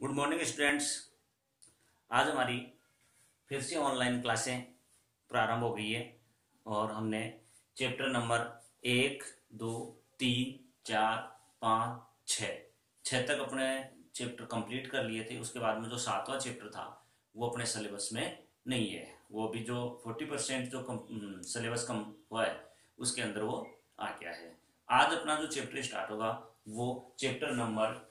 Good morning students. आज हमारी फिर से ऑनलाइन क्लासें प्रारंभ हो गई है और हमने चैप्टर नंबर 1, 2, 3, 4, 5, 6 तक अपने चैप्टर कंप्लीट कर लिए थे। उसके बाद में जो 7वां चैप्टर था वो अपने सिलेबस में नहीं है। वो भी जो 40% जो सिलेबस कम हुआ है उसके अंदर वो आ गया है। आज अपना जो चैप्टर स्टार्ट होगा वो चैप्टर नंबर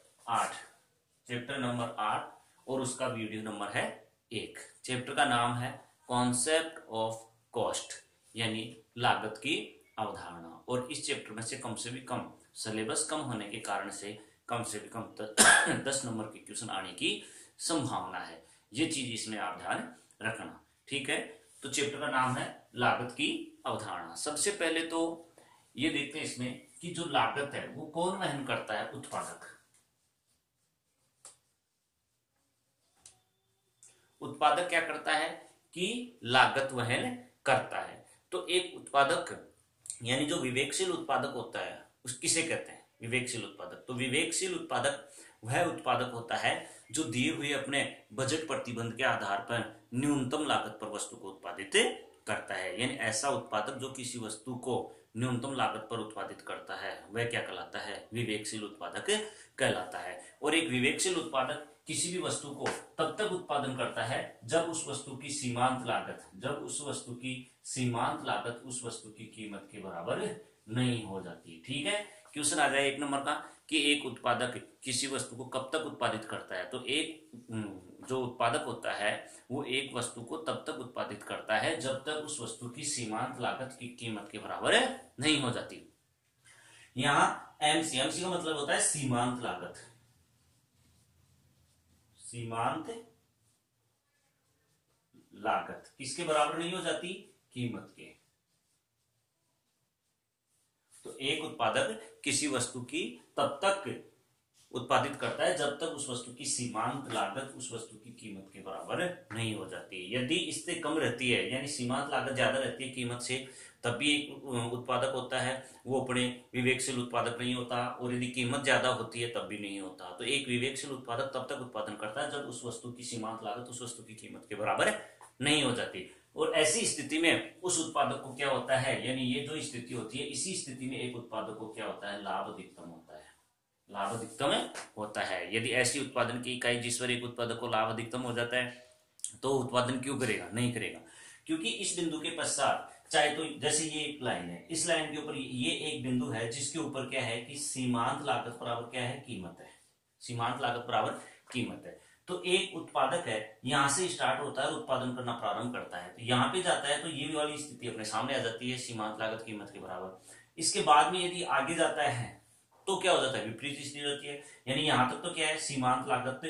8 और उसका वीडियो नंबर है 1। चैप्टर का नाम है कॉन्सेप्ट ऑफ कॉस्ट, यानी लागत की अवधारणा। और इस चैप्टर में से भी कम सिलेबस कम होने के कारण से भी कम 10 नंबर के क्वेश्चन आने की संभावना है। ये चीज इसमें आप ध्यान रखना, ठीक है। तो चैप्टर का नाम है लागत की अवधारणा। सबसे पहले तो ये देखते हैं इसमें कि जो लागत है वो कौन वहन करता है? उत्पादक। उत्पादक क्या करता है कि लागत वहन करता है। तो एक उत्पादक यानी जो विवेकशील उत्पादक होता है उस किसे कहते हैं? विवेकशील उत्पादक। तो विवेकशील उत्पादक वह उत्पादक होता है जो दिए हुए अपने बजट प्रतिबंध के आधार पर न्यूनतम लागत पर वस्तु को उत्पादित करता है। यानी ऐसा उत्पादक जो किसी वस्तु को न्यूनतम लागत पर उत्पादित करता है वह क्या कहलाता है? विवेकशील उत्पादक कहलाता है। और एक विवेकशील उत्पादक किसी भी वस्तु को तब तक उत्पादन करता है जब उस वस्तु की सीमांत लागत उस वस्तु की कीमत के बराबर नहीं हो जाती। ठीक है। क्वेश्चन आ जाए 1 नंबर का कि एक उत्पादक किसी वस्तु को कब तक उत्पादित करता है। तो एक जो उत्पादक होता है वो एक वस्तु को तब तक उत्पादित करता है जब तक उस वस्तु की सीमांत लागत की कीमत के बराबर नहीं हो जाती। यहां एमसी का मतलब होता है सीमांत लागत। सीमांत लागत किसके बराबर नहीं हो जाती? कीमत के। तो एक उत्पादक किसी वस्तु की तब तक उत्पादित करता है जब तक उस वस्तु की सीमांत लागत उस वस्तु की कीमत के बराबर नहीं हो जाती। यदि इससे कम रहती है यानी सीमांत लागत ज्यादा रहती है कीमत से, तब भी एक उत्पादक होता है वो अपने विवेकशील उत्पादक नहीं होता। और यदि कीमत ज्यादा होती है तब भी नहीं होता। तो एक विवेकशील उत्पादक तब तक उत्पादन करता है जब उस वस्तु की सीमांत लागत उस वस्तु की कीमत के बराबर नहीं हो जाती। और ऐसी स्थिति में उस उत्पादक को क्या होता है, यानी ये जो स्थिति होती है इसी स्थिति में एक उत्पादक को क्या होता है? लाभ अधिकतम होता है। लाभ अधिकतम होता है। यदि ऐसी उत्पादन की इकाई जिस पर एक उत्पादक को लाभ अधिकतम हो जाता है तो उत्पादन क्यों करेगा? नहीं करेगा। क्योंकि इस बिंदु के पश्चात चाहे तो जैसे ये एक लाइन है, इस लाइन के ऊपर ये एक बिंदु है जिसके ऊपर क्या है कि सीमांत लागत बराबर क्या है? कीमत है। सीमांत लागत बराबर कीमत है। तो एक उत्पादक है यहां से स्टार्ट होता है, उत्पादन करना प्रारंभ करता है, तो यहां पे जाता है तो ये वाली स्थिति अपने सामने आ जाती है, सीमांत लागत कीमत के बराबर। इसके बाद में यदि आगे जाता है तो क्या हो जाता है? विपरीत स्थिति होती है। यानी यहां तक तो क्या है? सीमांत लागत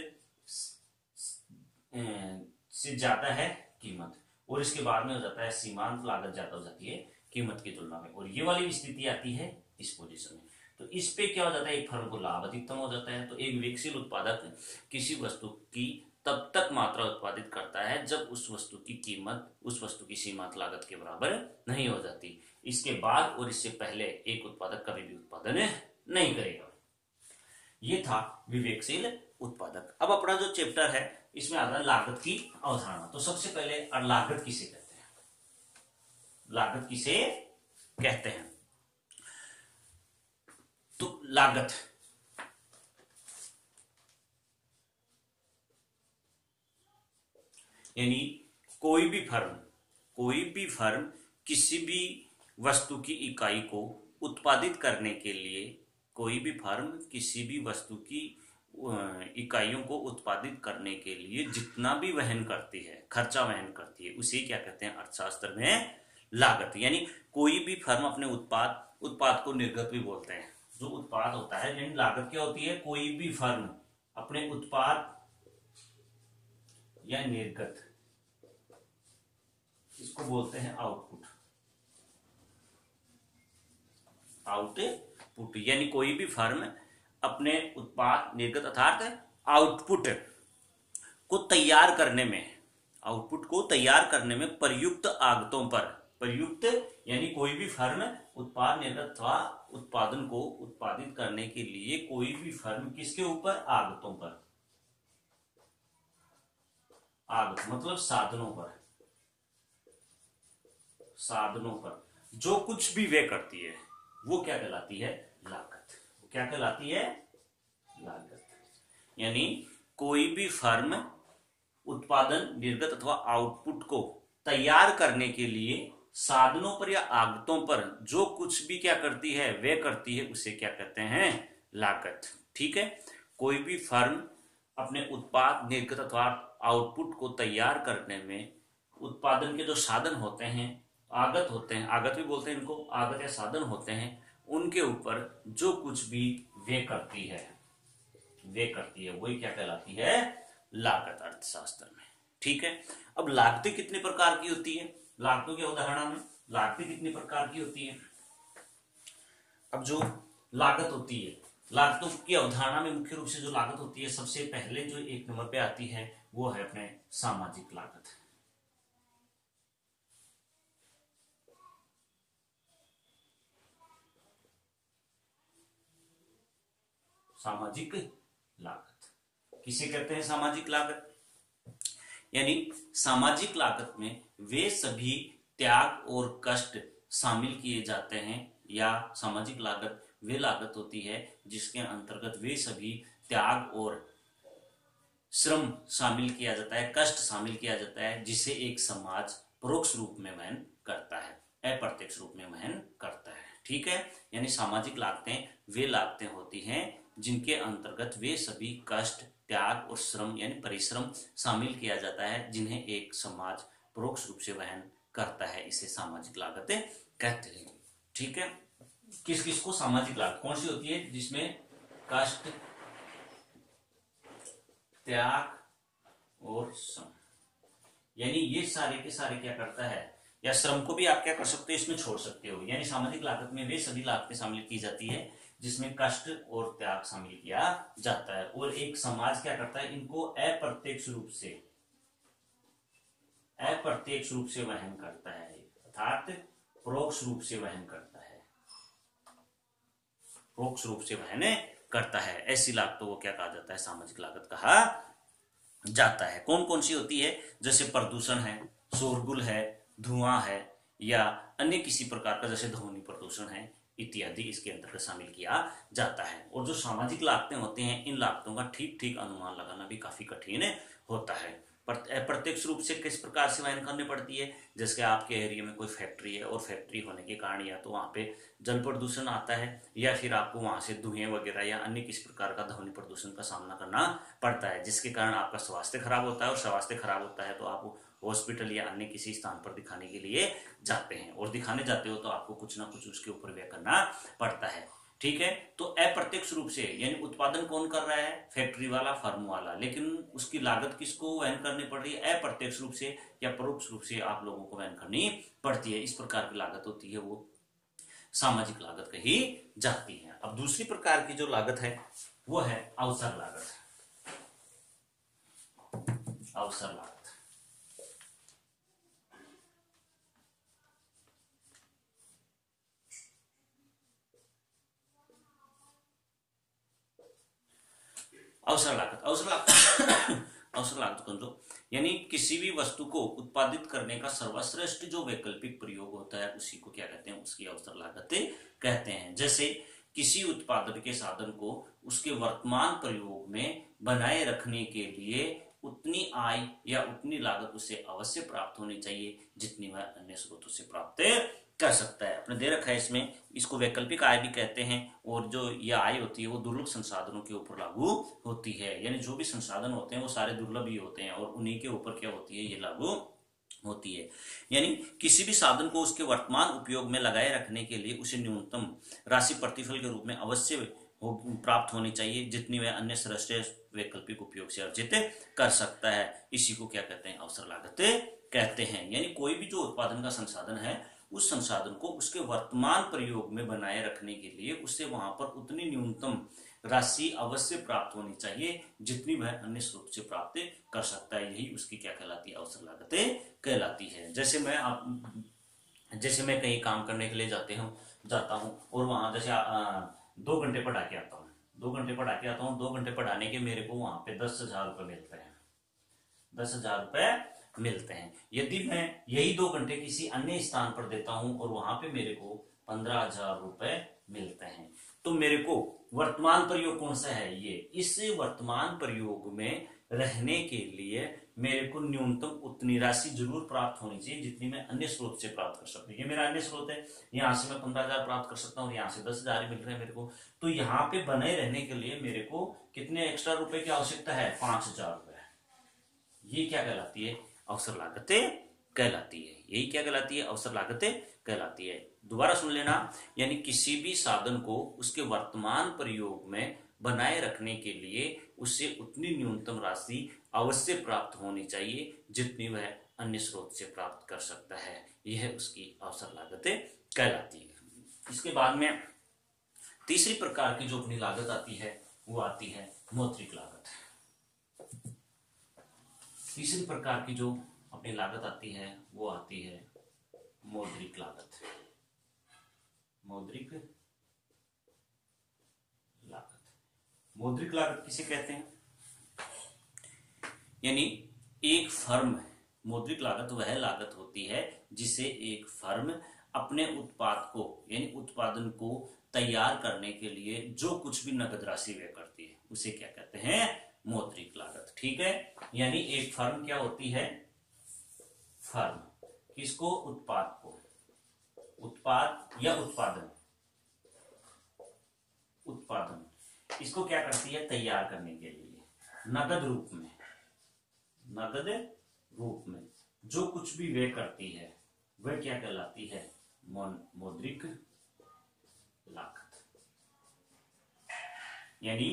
से ज्यादा है कीमत, और इसके बाद में हो जाता है सीमांत लागत ज्यादा हो जाती है कीमत की तुलना में, और ये वाली स्थिति आती है इस पोजीशन में। तो इस पे क्या हो जाता है? एक फर्म को लाभ अधिकतम हो जाता है। तो एक विवेकशील उत्पादक किसी वस्तु की तब तक मात्रा उत्पादित करता है जब उस वस्तु की कीमत उस वस्तु की सीमांत लागत के बराबर नहीं हो जाती। इसके बाद और इससे पहले एक उत्पादक कभी भी उत्पादन नहीं करेगा। ये था विवेकशील उत्पादक। अब अपना जो चैप्टर है इसमें आता है लागत की अवधारणा। तो सबसे पहले लागत किसे कहते हैं? लागत किसे कहते हैं? तो लागत यानी कोई भी फर्म किसी भी वस्तु की इकाई को उत्पादित करने के लिए, कोई भी फर्म किसी भी वस्तु की इकाइयों को उत्पादित करने के लिए जितना भी वहन करती है, खर्चा वहन करती है, उसे क्या कहते हैं अर्थशास्त्र में? लागत। यानी कोई भी फर्म अपने उत्पाद को निर्गत भी बोलते हैं। जो उत्पाद होता है यानी लागत क्या होती है? कोई भी फर्म अपने उत्पाद या निर्गत, इसको बोलते हैं आउटपुट। यानी कोई भी फर्म अपने उत्पाद निर्गत अर्थात आउटपुट को तैयार करने में प्रयुक्त आगतों पर, प्रयुक्त यानी कोई भी फर्म उत्पाद निर्गत अथवा उत्पादन को उत्पादित करने के लिए कोई भी फर्म किसके ऊपर? आगतों पर। आगत मतलब साधनों पर जो कुछ भी व्यय करती है वो क्या कहलाती है? लागत। क्या कहलाती है? लागत। यानी कोई भी फर्म उत्पादन, निर्गत अथवा आउटपुट को तैयार करने के लिए साधनों पर या आगतों पर जो कुछ भी क्या करती है, व्यय करती है, उसे क्या कहते हैं? लागत। ठीक है। कोई भी फर्म अपने उत्पाद, निर्गत अथवा आउटपुट को तैयार करने में उत्पादन के जो साधन होते हैं, आगत होते हैं, आगत भी बोलते हैं इनको, आगत या साधन होते हैं, उनके ऊपर जो कुछ भी व्यय करती है वही क्या कहलाती है? लागत अर्थशास्त्र में। ठीक है। अब लागतें कितने प्रकार की होती है? लागतों की अवधारणा में लागतें कितनी प्रकार की होती है? अब जो लागत होती है, लागतों की अवधारणा में मुख्य रूप से जो लागत होती है, सबसे पहले जो एक नंबर पे आती है वो है अपने सामाजिक लागत। सामाजिक लागत किसे कहते हैं? सामाजिक लागत। यानी सामाजिक लागत में वे सभी त्याग और कष्ट शामिल किए जाते हैं, या सामाजिक लागत वे लागत होती है जिसके अंतर्गत वे सभी त्याग और श्रम शामिल किया जाता है, कष्ट शामिल किया जाता है, जिसे एक समाज परोक्ष रूप में वहन करता है, अप्रत्यक्ष रूप में वहन करता है। ठीक है। यानी सामाजिक लागतें वे लागतें होती हैं जिनके अंतर्गत वे सभी कष्ट, त्याग और श्रम यानी परिश्रम शामिल किया जाता है, जिन्हें एक समाज परोक्ष रूप से वहन करता है। इसे सामाजिक लागतें कहते हैं। ठीक है। किस किस को सामाजिक लागत कौन सी होती है? जिसमें कष्ट, त्याग और श्रम, यानी ये सारे के सारे क्या करता है, या श्रम को भी आप क्या कर सकते हो, इसमें छोड़ सकते हो। यानी सामाजिक लागत में वे सभी लागतें शामिल की जाती है जिसमें कष्ट और त्याग शामिल किया जाता है, और एक समाज क्या करता है, इनको अप्रत्यक्ष रूप से वहन करता है, अर्थात परोक्ष रूप से वहन करता है, परोक्ष रूप से वहन करता है। ऐसी लागतों को क्या कहा जाता है? सामाजिक लागत कहा जाता है। कौन कौन सी होती है? जैसे प्रदूषण है, शोरगुल है, धुआं है, या अन्य किसी प्रकार का जैसे ध्वनि प्रदूषण है इत्यादि इसके अंतर्गत शामिल किया जाता है। और जो सामाजिक लागतें होती हैं, इन लागतों का ठीक ठीक अनुमान लगाना भी काफी कठिन होता है। प्रत्यक्ष रूप से किस प्रकार से वहन करनी पड़ती है? जैसे आपके एरिया में कोई फैक्ट्री है और फैक्ट्री होने के कारण या तो वहां पे जल प्रदूषण आता है, या फिर आपको वहां से धुएं वगैरह या अन्य किसी प्रकार का ध्वनि प्रदूषण का सामना करना पड़ता है, जिसके कारण आपका स्वास्थ्य खराब होता है, और स्वास्थ्य खराब होता है तो आप हॉस्पिटल या अन्य किसी स्थान पर दिखाने के लिए जाते हैं, और दिखाने जाते हो तो आपको कुछ ना कुछ उसके ऊपर व्यय करना पड़ता है। ठीक है। तो अप्रत्यक्ष रूप से यानी उत्पादन कौन कर रहा है? फैक्ट्री वाला, फर्म वाला, लेकिन उसकी लागत किसको वहन करनी पड़ रही है? अप्रत्यक्ष रूप से या परोक्ष रूप से आप लोगों को वहन करनी पड़ती है। इस प्रकार की लागत होती है वो सामाजिक लागत कही जाती है। अब दूसरी प्रकार की जो लागत है वो है अवसर लागत। अवसर लागत अवसर लागत कौन दो, यानी किसी भी वस्तु को उत्पादित करने का सर्वश्रेष्ठ जो वैकल्पिक प्रयोग होता है उसी को क्या कहते हैं? उसकी अवसर लागत कहते हैं। जैसे किसी उत्पादन के साधन को उसके वर्तमान प्रयोग में बनाए रखने के लिए उतनी आय या उतनी लागत उसे अवश्य प्राप्त होनी चाहिए जितनी वह अन्य स्रोतों से प्राप्त कर सकता है। अपने दे रखा है इसमें, इसको वैकल्पिक आय भी कहते हैं। और जो यह आय होती है वो दुर्लभ संसाधनों के ऊपर लागू होती है, यानी जो भी संसाधन होते हैं वो सारे दुर्लभ ही होते हैं और उन्हीं के ऊपर क्या होती है, ये लागू होती है। यानी किसी भी साधन को उसके वर्तमान उपयोग में लगाए रखने के लिए उसे न्यूनतम राशि प्रतिफल के रूप में अवश्य प्राप्त होनी चाहिए जितनी वह अन्य श्रेष्ठ वैकल्पिक उपयोग से अर्जित कर सकता है। इसी को क्या कहते हैं? अवसर लागत कहते हैं। यानी कोई भी जो उत्पादन का संसाधन है उस संसाधन को उसके वर्तमान प्रयोग में बनाए रखने के लिए उससे वहां पर उतनी न्यूनतम राशि अवश्य प्राप्त होनी चाहिए जितनी वह अन्य स्रोत से प्राप्त कर सकता है। यही उसकी क्या कहलाती है? अवसर लागत कहलाती है। जैसे मैं कहीं काम करने के लिए जाता हूँ और वहां जैसे 2 घंटे पढ़ा के आता हूँ 2 घंटे पढ़ाने के मेरे को वहां पे 10,000 रुपये मिलते हैं। 10,000 रुपए मिलते हैं। यदि मैं यही 2 घंटे किसी अन्य स्थान पर देता हूं और वहां पे मेरे को 15,000 रुपए मिलते हैं, तो मेरे को वर्तमान प्रयोग कौन सा है, ये इस वर्तमान प्रयोग में रहने के लिए मेरे को न्यूनतम उतनी राशि जरूर प्राप्त होनी चाहिए जितनी मैं अन्य स्रोत से प्राप्त कर सकता हूँ। ये मेरा अन्य स्रोत है, यहाँ से मैं 15,000 प्राप्त कर सकता हूँ, यहाँ से 10,000 मिल रहे हैं मेरे को। तो यहाँ पे बने रहने के लिए मेरे को कितने एक्स्ट्रा रुपए की आवश्यकता है, 5,000 रुपए। ये क्या कहलाती है, अवसर लागतें कहलाती है। यही क्या कहलाती है, अवसर लागतें कहलाती है। दोबारा सुन लेना, यानी किसी भी साधन को उसके वर्तमान प्रयोग में बनाए रखने के लिए उससे उतनी न्यूनतम राशि अवश्य प्राप्त होनी चाहिए जितनी वह अन्य स्रोत से प्राप्त कर सकता है। यह उसकी अवसर लागतें कहलाती है। इसके बाद में तीसरी प्रकार की जो अपनी लागत आती है वो आती है मौद्रिक लागत। तीसरी प्रकार की जो अपनी लागत आती है वो आती है मौद्रिक लागत। मौद्रिक लागत, मौद्रिक लागत किसे कहते हैं, यानी एक फर्म, मौद्रिक लागत वह लागत होती है जिसे एक फर्म अपने उत्पाद को यानी उत्पादन को तैयार करने के लिए जो कुछ भी नकद राशि व्यय करती है उसे क्या कहते हैं, मौद्रिक लागत। ठीक है, यानी एक फर्म क्या होती है, फर्म किसको, उत्पाद को, उत्पाद या उत्पादन, उत्पादन इसको क्या करती है, तैयार करने के लिए नकद रूप में, नकद रूप में जो कुछ भी व्यय करती है वह क्या कहलाती है, मौद्रिक लागत। यानी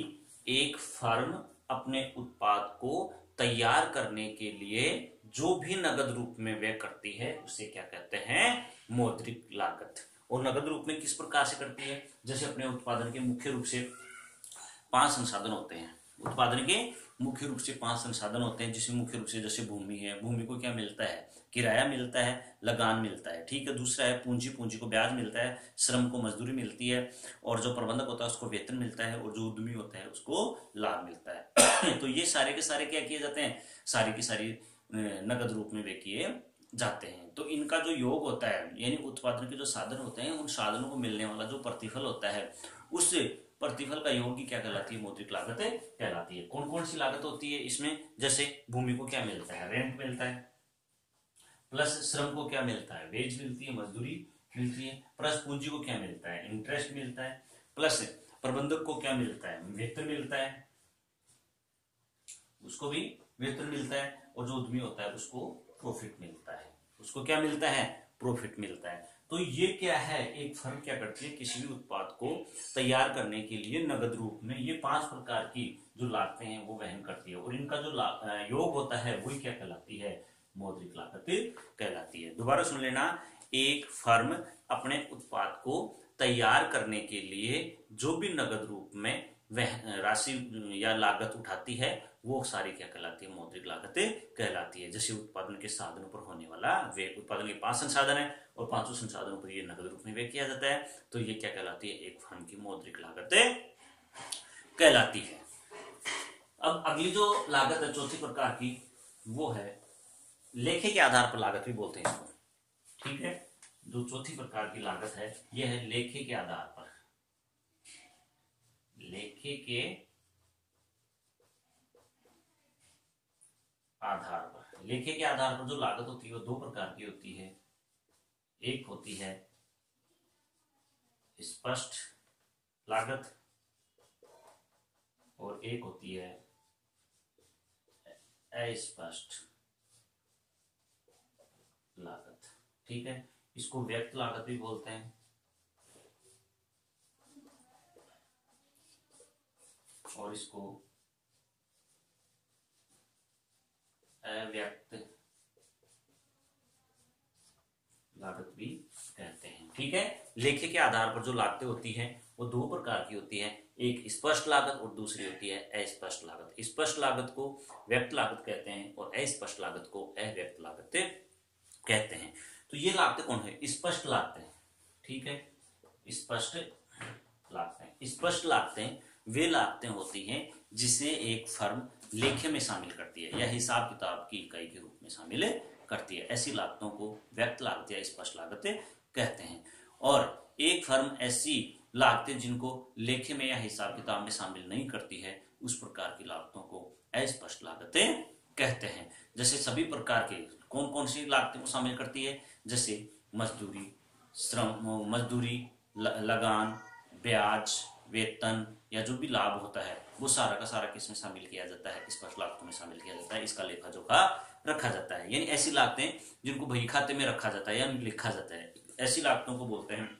एक फर्म अपने उत्पाद को तैयार करने के लिए जो भी नगद रूप में व्यय करती है उसे क्या कहते हैं, मौद्रिक लागत। और नगद रूप में किस प्रकार से करती है, जैसे अपने उत्पादन के मुख्य रूप से 5 संसाधन होते हैं, उत्पादन के मुख्य रूप से 5 संसाधन होते हैं, जिसमें मुख्य रूप से जैसे भूमि है, भूमि को क्या मिलता है, किराया मिलता है, लगान मिलता है। ठीक है, दूसरा है पूंजी, पूंजी को ब्याज मिलता है, श्रम को मजदूरी मिलती है, और जो प्रबंधक होता है उसको वेतन मिलता है, और जो उद्यमी होता है उसको लाभ मिलता है। तो ये सारे के सारे क्या किए जाते हैं, सारी की सारी नगद रूप में वे किए जाते हैं। तो इनका जो योग होता है, यानी उत्पादन के जो साधन होते हैं उन साधनों को मिलने वाला जो प्रतिफल होता है उस प्रतिफल का योग की क्या कहलाती है, मौद्रिक लागत कहलाती है। कौन कौन सी लागत होती है इसमें, जैसे भूमि को क्या मिलता है, रेंट मिलता है, प्लस श्रम को क्या मिलता है, वेज मिलती है, मजदूरी मिलती है, प्लस पूंजी को क्या मिलता है, इंटरेस्ट मिलता है, प्लस प्रबंधक को क्या मिलता है, वेतन मिलता है, उसको भी वेतन मिलता है, और जो उद्यमी होता है उसको प्रॉफिट मिलता है, उसको क्या मिलता है, प्रॉफिट मिलता है। तो ये क्या है, एक फर्म क्या करती है, किसी भी उत्पाद को तैयार करने के लिए नगद रूप में ये 5 प्रकार की जो लागतें हैं वो वहन करती है, और इनका जो योग होता है वही क्या कहलाती है, मौद्रिक लागत कहलाती है। दोबारा सुन लेना, एक फर्म अपने उत्पाद को तैयार करने के लिए जो भी नगद रूप में वह राशि या लागत उठाती है वो सारी क्या कहलाती है, मौद्रिक लागतें कहलाती है। जैसे उत्पादन के साधनों पर होने वाला वे, उत्पादन के 5 संसाधन है और 5 संसाधनों पर ये नगद रूप में व्यय किया जाता है, तो ये क्या कहलाती है, एक फर्म की मौद्रिक लागतें कहलाती है। अब अगली जो लागत है चौथी प्रकार की वो है लेखे के आधार पर लागत भी बोलते हैं इसको। ठीक है, जो चौथी प्रकार की लागत है यह है लेखे के आधार पर, लेखे के आधार पर। लेखे के आधार पर जो लागत होती है वो 2 प्रकार की होती है, एक होती है स्पष्ट लागत और एक होती है अस्पष्ट लागत। ठीक है, इसको व्यक्त लागत भी बोलते हैं और इसको अव्यक्त लागत भी कहते हैं। ठीक है, लेखे के आधार पर जो लागतें होती हैं वो 2 प्रकार की होती है, एक स्पष्ट लागत और दूसरी होती है अस्पष्ट लागत। स्पष्ट लागत को व्यक्त लागत कहते हैं और अस्पष्ट लागत को अव्यक्त लागत कहते हैं। तो ये लागतें कौन है, स्पष्ट लागतें। ठीक है, स्पष्ट लागतें, स्पष्ट लागतें वे लागतें होती हैं जिसे एक फर्म लेखे में शामिल करती है या हिसाब किताब की इकाई के रूप में शामिल करती है। ऐसी लागतों को व्यक्त लागत या स्पष्ट लागतें कहते हैं। और एक फर्म ऐसी लागतें जिनको लेखे में या हिसाब किताब में शामिल नहीं करती है, उस प्रकार की लागतों को अस्पष्ट लागतें कहते हैं। जैसे सभी प्रकार के कौन कौन सी लागतें को शामिल करती है, जैसे मजदूरी, श्रम, मजदूरी, लगान, ब्याज, वेतन या जो भी लाभ होता है वो सारा का सारा किसमें शामिल किया जाता है, स्पष्ट लागतों में शामिल किया जाता है। इसका लेखा जोखा रखा जाता है। यानी ऐसी लागतें जिनको बही खाते में रखा जाता है या लिखा जाता है, ऐसी लागतों को बोलते हैं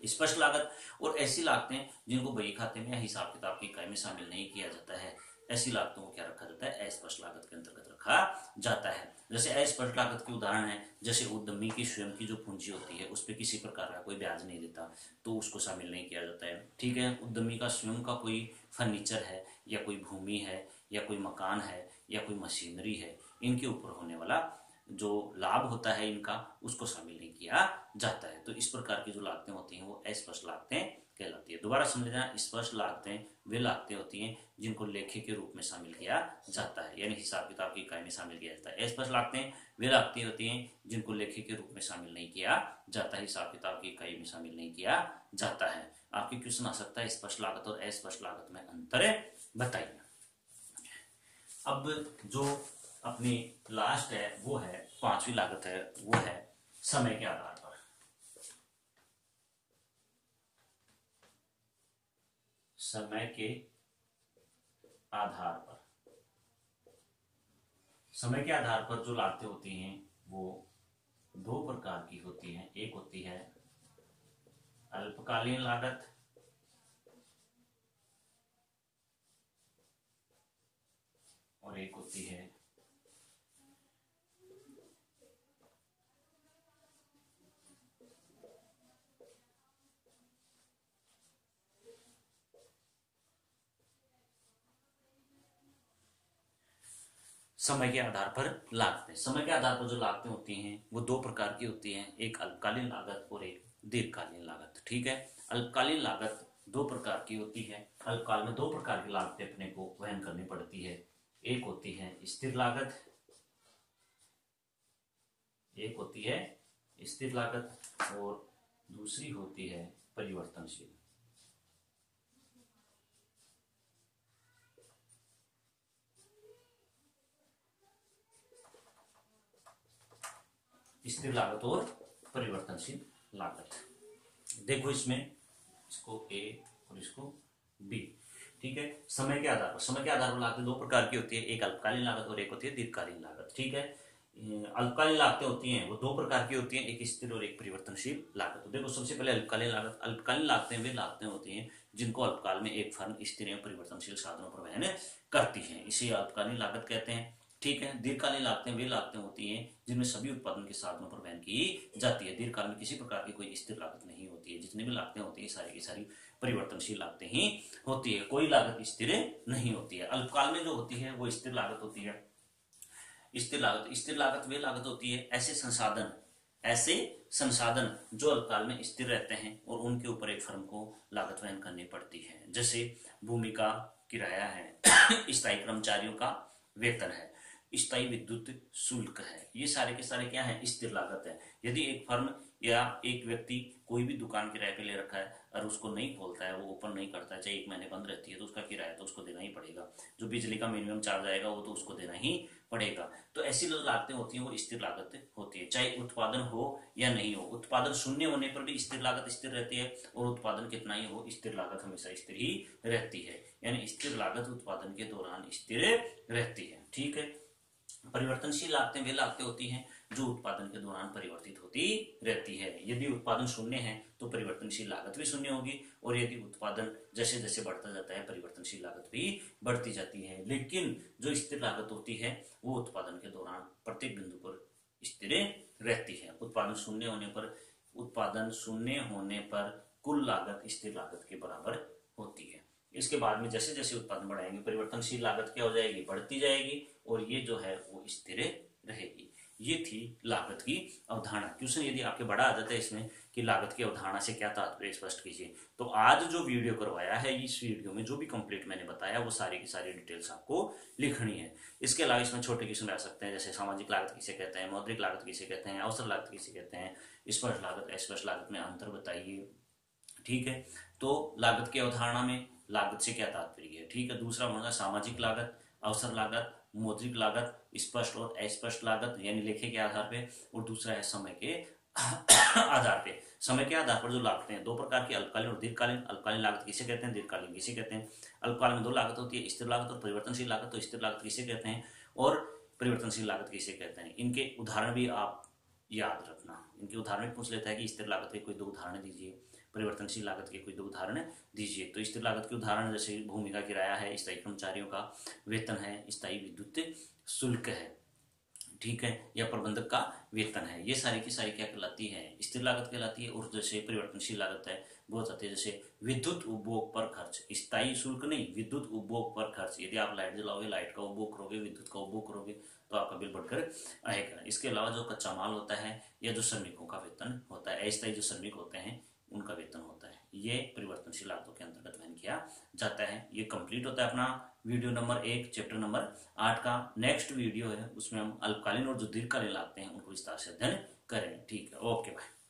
स्पष्ट लागत। और ऐसी लागतें जिनको बही खाते में या हिसाब किताब की इकाई में शामिल नहीं किया जाता है, ऐसी लागतों को क्या रखा जाता है, अस्पष्ट लागत के अंतर्गत रखा जाता है। जैसे अस्पष्ट लागत के उदाहरण है, जैसे उद्यमी की स्वयं की जो पूंजी होती है उस पर किसी प्रकार का कोई ब्याज नहीं देता, तो उसको शामिल नहीं किया जाता है। ठीक है, उद्यमी का स्वयं का कोई फर्नीचर है या कोई भूमि है या कोई मकान है या कोई मशीनरी है, इनके ऊपर होने वाला जो लाभ होता है इनका, उसको शामिल नहीं किया जाता है। तो इस प्रकार की जो लागतें होती हैं वो अस्पष्ट लागतें कहलाती है। दोबारा समझ लेना, स्पष्ट लागतें वे लागतें होती हैं जिनको लेखे के रूप में शामिल किया जाता है, यानी हिसाब किताब की इकाई में शामिल किया जाता है। अस्पष्ट लागतें वे लागतें होती हैं जिनको लेखे के रूप में शामिल नहीं किया जाता है, हिसाब किताब की इकाई में शामिल नहीं किया जाता है। आपके क्वेश्चन आ सकता है स्पष्ट लागत और अस्पष्ट लागत में अंतर बताइए। अब जो अपनी लास्ट है वो है पांचवी लागत है, वो है समय के आधार पर। समय के आधार पर, समय के आधार पर जो लागतें होती हैं वो दो प्रकार की होती हैं। एक होती है अल्पकालीन लागत और एक होती है समय के आधार पर लागतें। समय के आधार पर जो लागतें होती हैं वो दो प्रकार की होती हैं, एक अल्पकालीन लागत और एक दीर्घकालीन लागत। ठीक है, अल्पकालीन लागत दो प्रकार की होती है। अल्पकाल में दो प्रकार की लागतें अपने को वहन करनी पड़ती है। एक होती है स्थिर लागत, एक होती है स्थिर लागत और दूसरी होती है परिवर्तनशील। स्थिर लागत और परिवर्तनशील लागत। देखो इसमें इसको ए और इसको बी। ठीक है, समय के आधार पर, समय के आधार पर लागतें दो प्रकार की होती है, एक अल्पकालीन लागत और एक होती है दीर्घकालीन लागत। ठीक है, अल्पकालीन लागतें होती हैं वो दो प्रकार की होती हैं, एक स्थिर और एक परिवर्तनशील लागत। तो देखो सबसे पहले अल्पकालीन लागत। अल्पकालीन लागतें वे लागतें होती हैं जिनको अल्पकाल में एक फर्म स्थिर एवं परिवर्तनशील साधनों पर वहन करती है, इसे अल्पकालीन लागत कहते हैं। ठीक है, दीर्घकालीन लागतें वे लागतें होती हैं जिनमें सभी उत्पादन के साधनों पर वहन की जाती है। दीर्घकाल में किसी प्रकार की कोई स्थिर लागत नहीं होती है, जितनी भी लागतें होती है सारी की सारी परिवर्तनशील लागतें ही होती है, कोई लागत स्थिर नहीं होती है। अल्पकाल में जो होती है वो स्थिर लागत होती है। स्थिर लागत, स्थिर लागत वे लागत होती है ऐसे संसाधन जो अल्पकाल में स्थिर रहते हैं और उनके ऊपर एक फर्म को लागत वहन करनी पड़ती है। जैसे भूमि का किराया है, स्थायी कर्मचारियों का वेतन है, स्थायी विद्युत शुल्क है, ये सारे के सारे क्या है, स्थिर लागत है। यदि एक फर्म या एक व्यक्ति कोई भी दुकान किराए पे ले रखा है और उसको नहीं खोलता है, वो ओपन नहीं करता है, चाहे 1 महीने बंद रहती है, तो उसका किराया तो उसको देना ही पड़ेगा। जो बिजली का मिनिमम चार्ज आएगा वो तो उसको देना ही पड़ेगा। तो ऐसी लागतें होती हैं वो स्थिर लागत होती है, चाहे उत्पादन हो या नहीं हो। उत्पादन शून्य होने पर भी स्थिर लागत स्थिर रहती है और उत्पादन कितना ही हो, स्थिर लागत हमेशा स्थिर ही रहती है। यानी स्थिर लागत उत्पादन के दौरान स्थिर रहती है। ठीक है, परिवर्तनशील लागतें वे लागतें होती हैं जो उत्पादन के दौरान परिवर्तित होती रहती है। यदि उत्पादन शून्य है तो परिवर्तनशील लागत भी शून्य होगी, और यदि उत्पादन जैसे जैसे बढ़ता जाता है परिवर्तनशील लागत भी बढ़ती जाती है। लेकिन जो स्थिर लागत होती है वो उत्पादन के दौरान प्रत्येक बिंदु पर स्थिर रहती है। उत्पादन शून्य होने पर कुल लागत स्थिर लागत के बराबर होती है। इसके बाद में जैसे जैसे उत्पादन बढ़ाएंगे परिवर्तनशील लागत क्या हो जाएगी, बढ़ती जाएगी, और ये जो है वो स्थिर रहेगी। ये थी लागत की अवधारणा। क्वेश्चन यदि आपके बड़ा आ जाता है इसमें कि लागत की अवधारणा से क्या तात्पर्य स्पष्ट कीजिए, तो आज जो वीडियो करवाया है इस वीडियो में जो भी कंप्लीट मैंने बताया वो सारी की सारी डिटेल्स आपको लिखनी है। इसके अलावा इसमें छोटे क्वेश्चन रह सकते हैं, जैसे सामाजिक लागत किसे कहते हैं, मौद्रिक लागत किसे कहते हैं, अवसर लागत किसे कहते हैं, स्पष्ट लागत अस्पष्ट लागत में अंतर बताइए। ठीक है, तो लागत की अवधारणा में लागत से क्या तात्पर्य है। ठीक है, दूसरा होगा सामाजिक लागत, अवसर लागत, मौद्रिक लागत, स्पष्ट और अस्पष्ट लागत यानी लेखे के आधार पे, और दूसरा है समय के आधार पे। समय के आधार पर जो लागतें हैं दो प्रकार की, अल्पकालीन और दीर्घकालीन। अल्पकालीन लागत किसे कहते हैं, दीर्घकालीन किसे कहते हैं। अल्पकाल में दो लागत होती है, स्थिर लागत और परिवर्तनशील लागत। तो स्थिर लागत किसे कहते हैं और परिवर्तनशील लागत किसे कहते हैं, इनके उदाहरण भी आप याद रखना। इनके उदाहरण पूछ लेता है कि स्थिर लागत के कोई दो उदाहरण दीजिए, परिवर्तनशील लागत के कोई दो उदाहरण दीजिए। तो स्थिर लागत के उदाहरण जैसे भूमि का किराया है, स्थायी कर्मचारियों का वेतन है, स्थायी विद्युत शुल्क है, ठीक है, या प्रबंधक का वेतन है। ये सारी की सारी क्या कहलाती है, स्थिर लागत कहलाती है। और जैसे परिवर्तनशील लागत है वो हो जाती है जैसे विद्युत उपभोग पर खर्च, स्थायी शुल्क नहीं, विद्युत उपभोग पर खर्च। यदि आप लाइट जलाओगे, लाइट का उपभोग करोगे, विद्युत का उपभोग करोगे तो आपका बिल बढ़कर आएगा। इसके अलावा जो कच्चा माल होता है या जो श्रमिकों का वेतन होता है, अस्थायी जो श्रमिक होते हैं उनका वेतन होता है, ये परिवर्तनशील लागतों के अंतर्गत वहन किया जाता है। ये कंप्लीट होता है अपना वीडियो नंबर 1 चैप्टर नंबर 8 का। नेक्स्ट वीडियो है उसमें हम अल्पकालीन और जो दीर्घकालीन लागतें हैं उनको विस्तार से अध्ययन करेंगे। ठीक है, ओके बाय।